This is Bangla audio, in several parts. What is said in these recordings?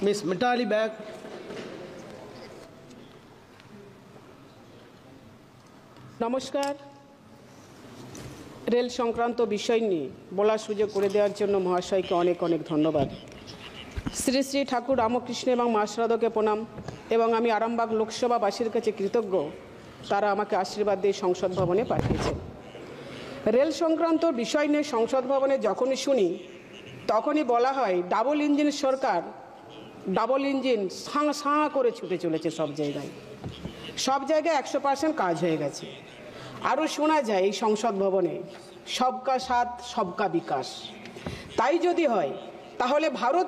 Miss Mitali back. নমস্কার। রেল সংক্রান্ত বিষয় নিয়ে বলার সুযোগ করে দেওয়ার জন্য মহাশয়কে অনেক অনেক ধন্যবাদ। শ্রী শ্রী ঠাকুর রামকৃষ্ণ এবং মা শারদাকে প্রণাম, এবং আমি আরামবাগ লোকসভাবাসীর কাছে কৃতজ্ঞ, তারা আমাকে আশীর্বাদ দিয়ে সংসদ ভবনে পাঠিয়েছেন। রেল সংক্রান্ত বিষয় নিয়ে সংসদ ভবনে যখনই শুনি তখনই বলা হয় ডাবল ইঞ্জিন সরকার, ডাবল ইঞ্জিন সাঁ করে ছুটে চলেছে সব জায়গায় 100% কাজ হয়ে গেছে। আরও শোনা যায় এই সংসদ ভবনে সবকা সাথ সবকা বিকাশ। তাই যদি হয় তাহলে ভারত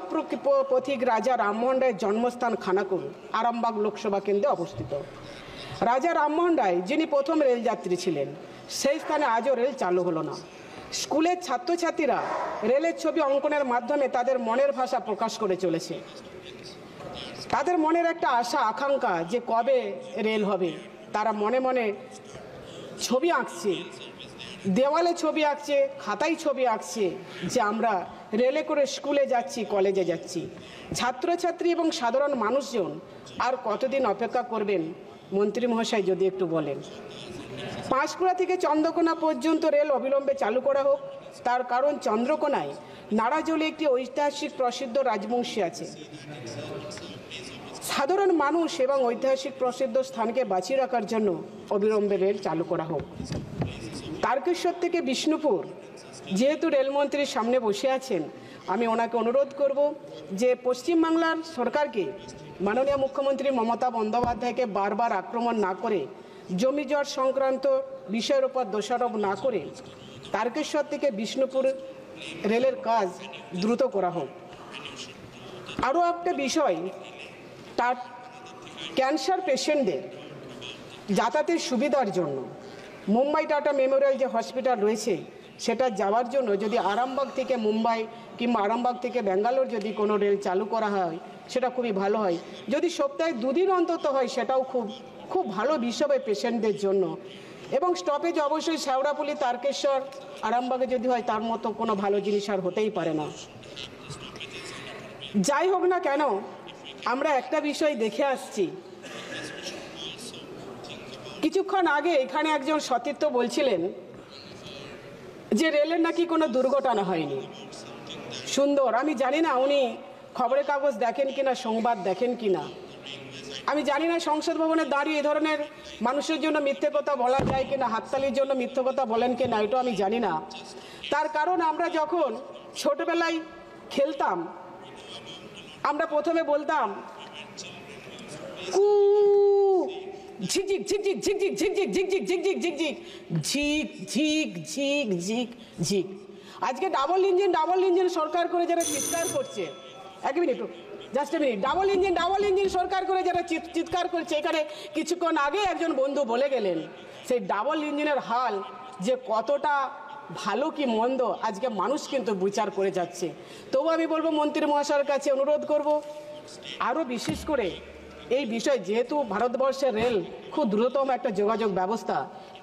পথিক রাজা রামমোহন রায়ের জন্মস্থান খানাকুল আরামবাগ লোকসভা কেন্দ্রে অবস্থিত। রাজা রামমোহন রায় যিনি প্রথম রেলযাত্রী ছিলেন, সেই স্থানে আজও রেল চালু হলো না। স্কুলের ছাত্রছাত্রীরা রেলের ছবি অঙ্কনের মাধ্যমে তাদের মনের ভাষা প্রকাশ করে চলেছে। তাদের মনের একটা আশা আকাঙ্ক্ষা যে কবে রেল হবে। তারা মনে মনে ছবি আঁকছে, দেওয়ালে ছবি আঁকছে, খাতায় ছবি আঁকছে যে আমরা রেলে করে স্কুলে যাচ্ছি, কলেজে যাচ্ছি। ছাত্রছাত্রী এবং সাধারণ মানুষজন আর কতদিন অপেক্ষা করবেন মন্ত্রী মহাশয় যদি একটু বলেন। পাঁশকুড়া থেকে চন্দ্রকোনা পর্যন্ত রেল অবিলম্বে চালু করা হোক। তার কারণ চন্দ্রকোনায় নাড়াজলে একটি ঐতিহাসিক প্রসিদ্ধ রাজবংশী আছে। সাধারণ মানুষ এবং ঐতিহাসিক প্রসিদ্ধ স্থানকে বাঁচিয়ে রাখার জন্য অবিলম্বে রেল চালু করা হোক। তারকেশ্বর থেকে বিষ্ণুপুর, যেহেতু রেলমন্ত্রীর সামনে বসে আছেন, আমি ওনাকে অনুরোধ করব যে পশ্চিমবাংলার সরকারকে, মাননীয় মুখ্যমন্ত্রী মমতা বন্দ্যোপাধ্যায়কে বারবার আক্রমণ না করে, জমি জট সংক্রান্ত বিষয়ের উপর দোষারোপ না করে তারকেশ্বর থেকে বিষ্ণুপুর রেলের কাজ দ্রুত করা হোক। আরও একটা বিষয়, তার ক্যান্সার পেশেন্টদের যাতায়াতের সুবিধার জন্য মুম্বাই টাটা মেমোরিয়াল যে হসপিটাল রয়েছে সেটা যাওয়ার জন্য যদি আরামবাগ থেকে মুম্বাই কিংবা আরামবাগ থেকে ব্যাঙ্গালোর যদি কোনো রেল চালু করা হয় সেটা খুবই ভালো হয়। যদি সপ্তাহে 2 দিন অন্তত হয় সেটাও খুব ভালো বিষয় হয় পেশেন্টদের জন্য। এবং স্টপেজ অবশ্যই শেওড়াফুলি, তারকেশ্বর, আরামবাগে যদি হয় তার মতো কোনো ভালো জিনিস আর হতেই পারে না। যাই হোক না কেন, আমরা একটা বিষয় দেখে আসছি। কিছুক্ষণ আগে এখানে একজন সতীর্থ বলছিলেন যে রেলের নাকি কোনো দুর্ঘটনা হয়নি। সুন্দর, আমি জানি না উনি খবরের কাগজ দেখেন কিনা, সংবাদ দেখেন কিনা। আমি জানি না সংসদ ভবনে দাঁড়িয়ে এ ধরনের মানুষের জন্য মিথ্যে কথা বলা যায় কিনা, হাততালির জন্য মিথ্যে কথা বলেন কিনা, এটাও আমি জানি না। তার কারণ আমরা যখন ছোটবেলায় খেলতাম, আমরা প্রথমে বলতাম কু ঝিকঝিক ঝিকঝিক ঝিকঝিক ঝিকঝিক ঝিকঝিক ঝিকঝিক ঝিকঝিক ঝিক ঝিক ঝিক ঝিক ঝিক। আজকে ডাবল ইঞ্জিন সরকার করে যারা চিৎকার করছে, এক minute, just a minute, double engine সরকার করে যারা চিৎকার করছে, এখানে কিছুক্ষণ আগে একজন বন্ধু বলে গেলেন সেই ডাবল ইঞ্জিনের হাল যে কতটা ভালো কি মন্দ আজকে মানুষ কিন্তু বিচার করে যাচ্ছে। তবু আমি বলবো মন্ত্রী মহাশয়ের কাছে অনুরোধ করব, আরও বিশেষ করে এই বিষয়, যেহেতু ভারতবর্ষের রেল খুব দ্রুততম একটা যোগাযোগ ব্যবস্থা,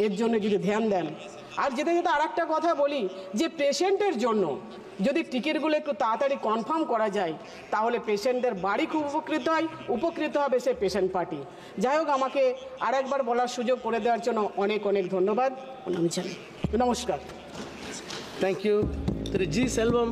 এর জন্য যদি ধ্যান দেন। আর যেতে যেতে আর একটা কথা বলি যে পেশেন্টের জন্য যদি টিকিটগুলো একটু তাড়াতাড়ি কনফার্ম করা যায় তাহলে পেশেন্টদের বাড়ি খুব উপকৃত হবে সেই পেশেন্ট পার্টি। যাই হোক, আমাকে আরেকবার বলার সুযোগ করে দেওয়ার জন্য অনেক অনেক ধন্যবাদ। নমস্কার। Thank you. Sri G. Selvam.